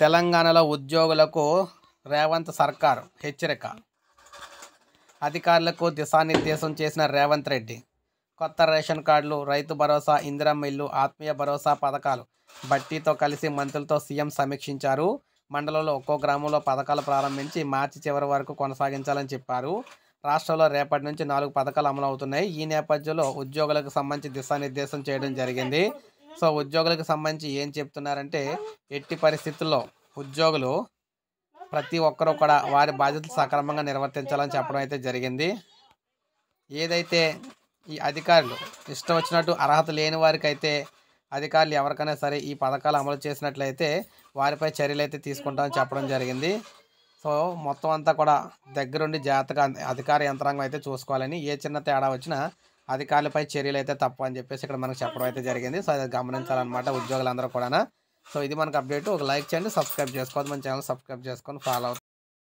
తెలంగాణలో ఉద్యోగులకు రేవంత్ సర్కార్ హెచ్చరిక. అధికారులకు దిశానిర్దేశం చేసిన రేవంత్ రెడ్డి. కొత్త రేషన్ కార్డులు, రైతు భరోసా, ఇందిరమ్మ ఇల్లు, ఆత్మీయ భరోసా పథకాలు బట్టీతో కలిసి మంత్రులతో సీఎం సమీక్షించారు. మండలంలో ఒక్కో గ్రామంలో పథకాలు ప్రారంభించి మార్చి చివరి వరకు కొనసాగించాలని చెప్పారు. రాష్ట్రంలో రేపటి నుంచి 4 పథకాలు అమలు అవుతున్నాయి. ఈ నేపథ్యంలో ఉద్యోగులకు సంబంధించి దిశానిర్దేశం చేయడం జరిగింది. సో ఉద్యోగులకు సంబంధించి ఏం చెప్తున్నారంటే, ఎట్టి పరిస్థితుల్లో ఉద్యోగులు ప్రతి ఒక్కరూ కూడా వారి బాధ్యతలు సక్రమంగా నిర్వర్తించాలని చెప్పడం అయితే జరిగింది. ఏదైతే ఈ అధికారులు ఇష్టం వచ్చినట్టు అర్హత లేని వారికి అయితే అధికారులు ఎవరికైనా సరే ఈ పథకాలు అమలు చేసినట్లయితే వారిపై చర్యలు అయితే తీసుకుంటామని చెప్పడం జరిగింది. సో మొత్తం అంతా కూడా దగ్గరుండి జాగ్రత్తగా అధికార యంత్రాంగం అయితే చూసుకోవాలని, ఏ చిన్న తేడా వచ్చినా అధికారులపై చర్యలు అయితే తప్పు అని చెప్పేసి ఇక్కడ మనకు చెప్పడం అయితే జరిగింది. సో అది గమనించాలన్నమాట ఉద్యోగులందరూ కూడా. సో ఇది మనకు అప్డేట్. ఒక లైక్ చేయండి, సబ్స్క్రైబ్ చేసుకోవద్దు, మన ఛానల్ సబ్స్క్రైబ్ చేసుకొని ఫాలో అవుతుంది.